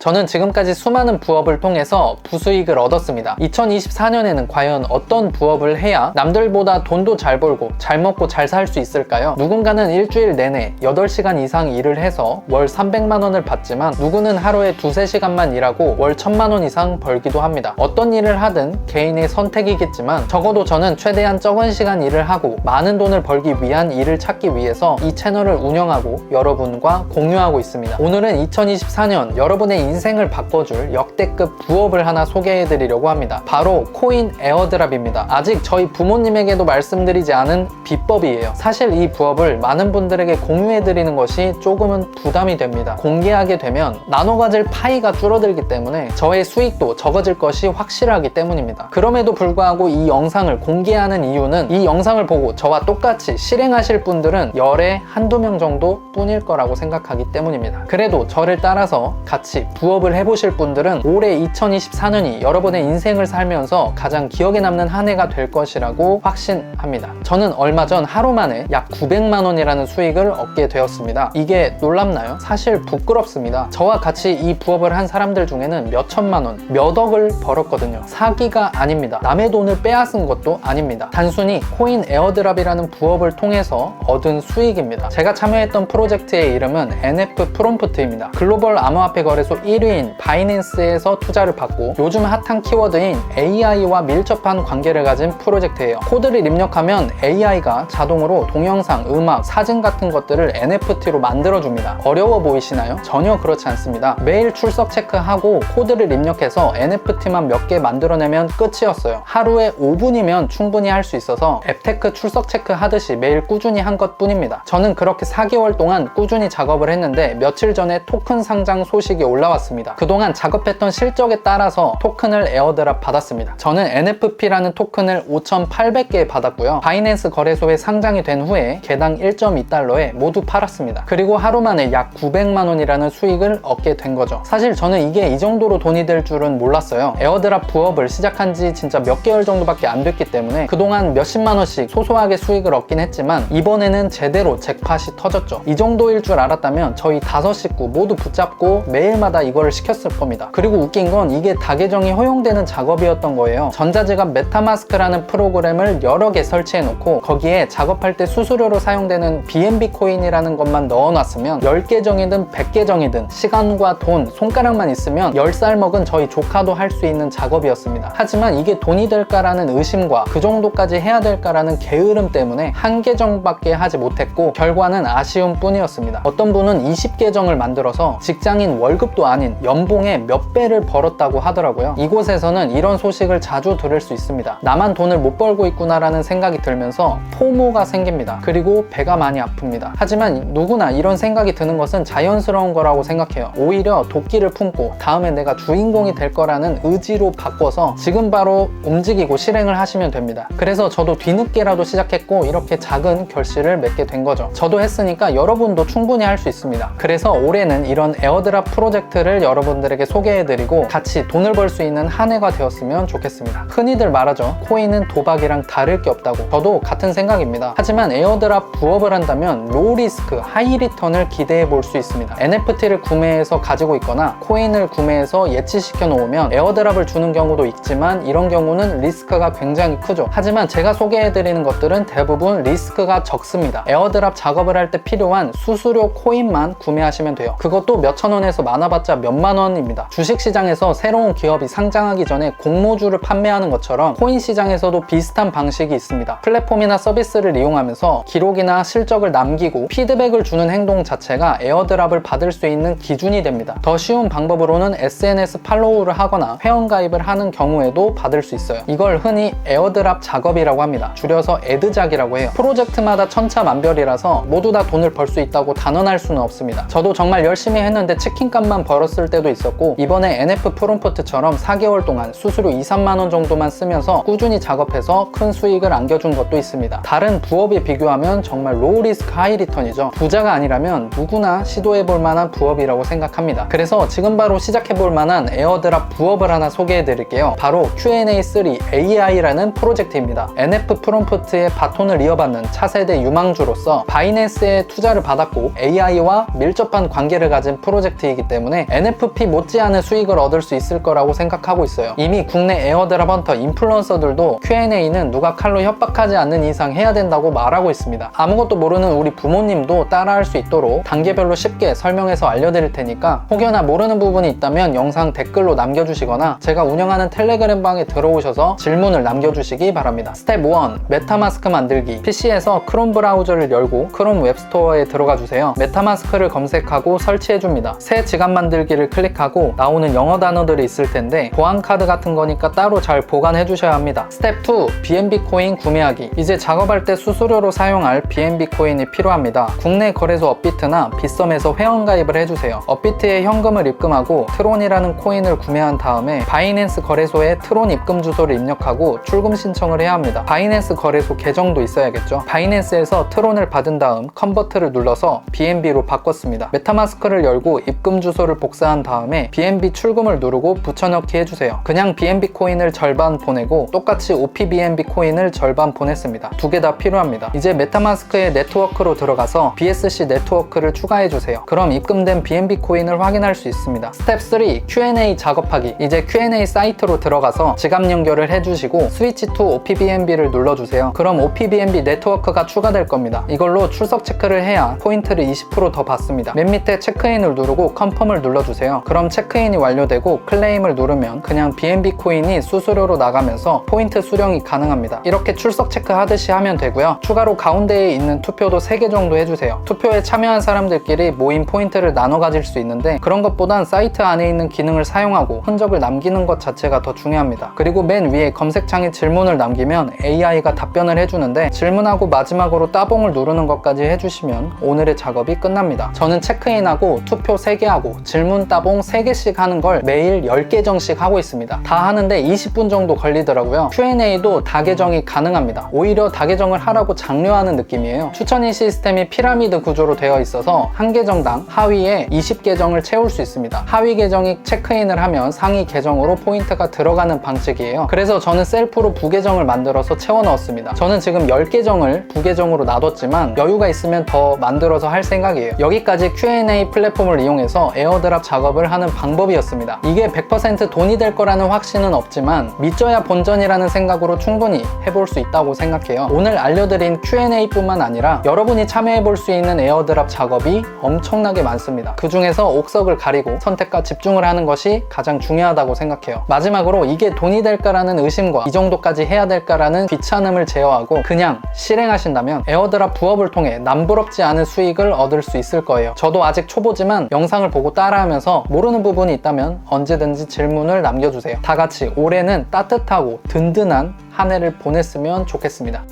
저는 지금까지 수많은 부업을 통해서 부수익을 얻었습니다. 2024년에는 과연 어떤 부업을 해야 남들보다 돈도 잘 벌고 잘 먹고 잘 살 수 있을까요? 누군가는 일주일 내내 8시간 이상 일을 해서 월 300만 원을 받지만 누구는 하루에 2~3시간만 일하고 월 1000만 원 이상 벌기도 합니다. 어떤 일을 하든 개인의 선택이겠지만 적어도 저는 최대한 적은 시간 일을 하고 많은 돈을 벌기 위한 일을 찾기 위해서 이 채널을 운영하고 여러분과 공유하고 있습니다. 오늘은 2024년 여러분의 인생을 바꿔줄 역대급 부업을 하나 소개해드리려고 합니다. 바로 코인 에어드랍입니다. 아직 저희 부모님에게도 말씀드리지 않은 비법이에요. 사실 이 부업을 많은 분들에게 공유해드리는 것이 조금은 부담이 됩니다. 공개하게 되면 나눠 가질 파이가 줄어들기 때문에 저의 수익도 적어질 것이 확실하기 때문입니다. 그럼에도 불구하고 이 영상을 공개하는 이유는 이 영상을 보고 저와 똑같이 실행하실 분들은 열에 한두 명 정도 뿐일 거라고 생각하기 때문입니다. 그래도 저를 따라서 같이 부업을 해보실 분들은 올해 2024년이 여러분의 인생을 살면서 가장 기억에 남는 한 해가 될 것이라고 확신합니다. 저는 얼마 전 하루 만에 약 900만 원이라는 수익을 얻게 되었습니다. 이게 놀랍나요? 사실 부끄럽습니다. 저와 같이 이 부업을 한 사람들 중에는 몇 천만 원, 몇 억을 벌었거든요. 사기가 아닙니다. 남의 돈을 빼앗은 것도 아닙니다. 단순히 코인 에어드랍이라는 부업을 통해서 얻은 수익입니다. 제가 참여했던 프로젝트의 이름은 NF 프롬프트입니다. 글로벌 암호화폐 거래소 1위인 바이낸스에서 투자를 받고 요즘 핫한 키워드인 AI와 밀접한 관계를 가진 프로젝트예요. 코드를 입력하면 AI가 자동으로 동영상, 음악, 사진 같은 것들을 NFT로 만들어줍니다. 어려워 보이시나요? 전혀 그렇지 않습니다. 매일 출석 체크하고 코드를 입력해서 NFT만 몇 개 만들어내면 끝이었어요. 하루에 5분이면 충분히 할 수 있어서 앱테크 출석 체크 하듯이 매일 꾸준히 한 것 뿐입니다. 저는 그렇게 4개월 동안 꾸준히 작업을 했는데 며칠 전에 토큰 상장 소식이 올라왔습니다. 그동안 작업했던 실적에 따라서 토큰을 에어드랍 받았습니다. 저는 NFP라는 토큰을 5,800개 받았고요. 바이낸스 거래소에 상장이 된 후에 개당 1.2달러에 모두 팔았습니다. 그리고 하루 만에 약 900만 원이라는 수익을 얻게 된 거죠. 사실 저는 이게 이 정도로 돈이 될 줄은 몰랐어요. 에어드랍 부업을 시작한 지 진짜 몇 개월 정도밖에 안 됐기 때문에 그동안 몇십만 원씩 소소하게 수익을 얻긴 했지만 이번에는 제대로 잭팟이 터졌죠. 이 정도일 줄 알았다면 저희 5식구 모두 붙잡고 매일마다 이거를 시켰을 겁니다. 그리고 웃긴 건 이게 다계정이 허용되는 작업이었던 거예요. 전자지갑 메타마스크라는 프로그램을 여러 개 설치해 놓고 거기에 작업할 때 수수료로 사용되는 BNB 코인이라는 것만 넣어놨으면 10계정이든 100계정이든 시간과 돈, 손가락만 있으면 10살 먹은 저희 조카도 할 수 있는 작업이었습니다. 하지만 이게 돈이 될까라는 의심과 그 정도까지 해야 될까라는 게으름 때문에 한 계정밖에 하지 못했고 결과는 아쉬움 뿐이었습니다. 어떤 분은 20계정을 만들어서 직장인 월급도 아닌 연봉의 몇 배를 벌었다고 하더라고요. 이곳에서는 이런 소식을 자주 들을 수 있습니다. 나만 돈을 못 벌고 있구나라는 생각이 들면서 포모가 생깁니다. 그리고 배가 많이 아픕니다. 하지만 누구나 이런 생각이 드는 것은 자연스러운 거라고 생각해요. 오히려 도끼를 품고 다음에 내가 주인공이 될 거라는 의지로 바꿔서 지금 바로 움직이고 실행을 하시면 됩니다. 그래서 저도 뒤늦게라도 시작했고 이렇게 작은 결실을 맺게 된 거죠. 저도 했으니까 여러분도 충분히 할 수 있습니다. 그래서 올해는 이런 에어드랍 프로젝트를 여러분들에게 소개해드리고 같이 돈을 벌 수 있는 한 해가 되었으면 좋겠습니다. 흔히들 말하죠. 코인은 도박이랑 다를 게 없다고. 저도 같은 생각입니다. 하지만 에어드랍 부업을 한다면 로우 리스크, 하이 리턴을 기대해 볼 수 있습니다. NFT를 구매해서 가지고 있거나 코인을 구매해서 예치시켜 놓으면 에어드랍을 주는 경우도 있지만 이런 경우는 리스크가 굉장히 크죠. 하지만 제가 소개해드리는 것들은 대부분 리스크가 적습니다. 에어드랍 작업을 할 때 필요한 수수료 코인만 구매하시면 돼요. 그것도 몇천 원에서 많아봤자 몇만 원입니다. 주식시장에서 새로운 기업이 상장하기 전에 공모주를 판매하는 것처럼 코인 시장에서도 비슷한 방식이 있습니다. 플랫폼이나 서비스를 이용하면서 기록이나 실적을 남기고 피드백을 주는 행동 자체가 에어드랍을 받을 수 있는 기준이 됩니다. 더 쉬운 방법으로는 SNS 팔로우를 하거나 회원가입을 하는 경우에도 받을 수 있어요. 이걸 흔히 에어드랍 작업이라고 합니다. 줄여서 에드작이라고 해요. 프로젝트마다 천차만별이라서 모두 다 돈을 벌 수 있다고 단언할 수는 없습니다. 저도 정말 열심히 했는데 치킨값만 벌었을 때도 있었고 이번에 NF 프롬프트처럼 4개월 동안 수수료 2~3만 원 정도만 쓰면서 꾸준히 작업해서 큰 수익을 안겨준 것도 있습니다. 다른 부업에 비교하면 정말 로우 리스크 하이 리턴이죠. 부자가 아니라면 누구나 시도해볼 만한 부업이라고 생각합니다. 그래서 지금 바로 시작해볼 만한 에어드랍 부업을 하나 소개해 드릴게요. 바로 Q&A3 AI라는 프로젝트입니다. NF 프롬프트의 바톤을 이어받는 차세대 유망주로서 바이낸스에 투자를 받았고 AI와 밀접한 관계를 가진 프로젝트이기 때문에 NFP 못지않은 수익을 얻을 수 있을 거라고 생각하고 있어요. 이미 국내 에어드랍 헌터 인플루언서들도 Q&A는 누가 칼로 협박하지 않는 이상 해야 된다고 말하고 있습니다. 아무것도 모르는 우리 부모님도 따라할 수 있도록 단계별로 쉽게 설명해서 알려드릴 테니까 혹여나 모르는 부분이 있다면 영상 댓글로 남겨주시거나 제가 운영하는 텔레그램 방에 들어오셔서 질문을 남겨주시기 바랍니다. 스텝 1. 메타마스크 만들기. PC에서 크롬 브라우저를 열고 크롬 웹스토어에 들어가 주세요. 메타마스크를 검색하고 설치해줍니다. 새 지갑 만들기를 클릭하고 나오는 영어 단어들이 있을 텐데 보안 카드 같은 거니까 따로 잘 보관해 주셔야 합니다. 스텝 2. BNB 코인 구매하기. 이제 작업할 때 수수료로 사용할 BNB 코인이 필요합니다. 국내 거래소 업비트나 빗썸에서 회원가입을 해주세요. 업비트에 현금을 입금하고 트론이라는 코인을 구매한 다음에 바이낸스 거래소에 트론 입금 주소를 입력하고 출금 신청을 해야 합니다. 바이낸스 거래소 계정도 있어야겠죠. 바이낸스에서 트론을 받은 다음 컨버트를 눌러서 BNB로 바꿨습니다. 메타마스크를 열고 입금 주소를 복사한 다음에 BNB 출금을 누르고 붙여넣기 해주세요. 그냥 BNB 코인을 절반 보내고 똑같이 OPBNB 코인을 절반 보냈습니다. 두 개 다 필요합니다. 이제 메타마스크의 네트워크로 들어가서 BSC 네트워크를 추가해주세요. 그럼 입금된 BNB 코인을 확인할 수 있습니다. 스텝 3. Q&A 작업하기. 이제 Q&A 사이트로 들어가서 지갑 연결을 해주시고 스위치 to OPBNB를 눌러주세요. 그럼 OPBNB 네트워크가 추가될 겁니다. 이걸로 출석 체크를 해야 포인트를 20% 더 받습니다. 맨 밑에 체크인을 누르고 컨펌을 눌러주세요. 그럼 체크인이 완료되고 클레임을 누르면 그냥 BNB 코인이 수수료로 나가면서 포인트 수령이 가능합니다. 이렇게 출석 체크 하듯이 하면 되고요. 추가로 가운데에 있는 투표도 3개 정도 해주세요. 투표에 참여한 사람들끼리 모인 포인트를 나눠 가질 수 있는데 그런 것보단 사이트 안에 있는 기능을 사용하고 흔적을 남기는 것 자체가 더 중요합니다. 그리고 맨 위에 검색창에 질문을 남기면 AI가 답변을 해주는데 질문하고 마지막으로 따봉을 누르는 것까지 해주시면 오늘의 작업이 끝납니다. 저는 체크인하고 투표 3개 하고 질문 따봉 3개씩 하는 걸 매일 10계정씩 하고 있습니다. 다 하는데 20분 정도 걸리더라고요. Q&A도 다계정이 가능합니다. 오히려 다계정을 하라고 장려하는 느낌이에요. 추천인 시스템이 피라미드 구조로 되어 있어서 한 계정당 하위에 20계정을 채울 수 있습니다. 하위 계정이 체크인을 하면 상위 계정으로 포인트가 들어가는 방식이에요. 그래서 저는 셀프로 부계정을 만들어서 채워 넣었습니다. 저는 지금 10계정을 부계정으로 놔뒀지만 여유가 있으면 더 만들어서 할 생각이에요. 여기까지 Q&A 플랫폼을 이용해서 에어드랍 작업을 하는 방법이었습니다. 이게 100% 돈이 될 거라는 확신은 없지만 믿져야 본전이라는 생각으로 충분히 해볼 수 있다고 생각해요. 오늘 알려드린 Q&A 뿐만 아니라 여러분이 참여해볼 수 있는 에어드랍 작업이 엄청나게 많습니다. 그 중에서 옥석을 가리고 선택과 집중을 하는 것이 가장 중요하다고 생각해요. 마지막으로 이게 돈이 될까라는 의심과 이 정도까지 해야 될까라는 귀찮음을 제어하고 그냥 실행하신다면 에어드랍 부업을 통해 남부럽지 않은 수익을 얻을 수 있을 거예요. 저도 아직 초보지만 영상을 보고 따라하면서 모르는 부분이 있다면 언제든지 질문을 남겨주세요. 다 같이 올해는 따뜻하고 든든한 한 해를 보냈으면 좋겠습니다.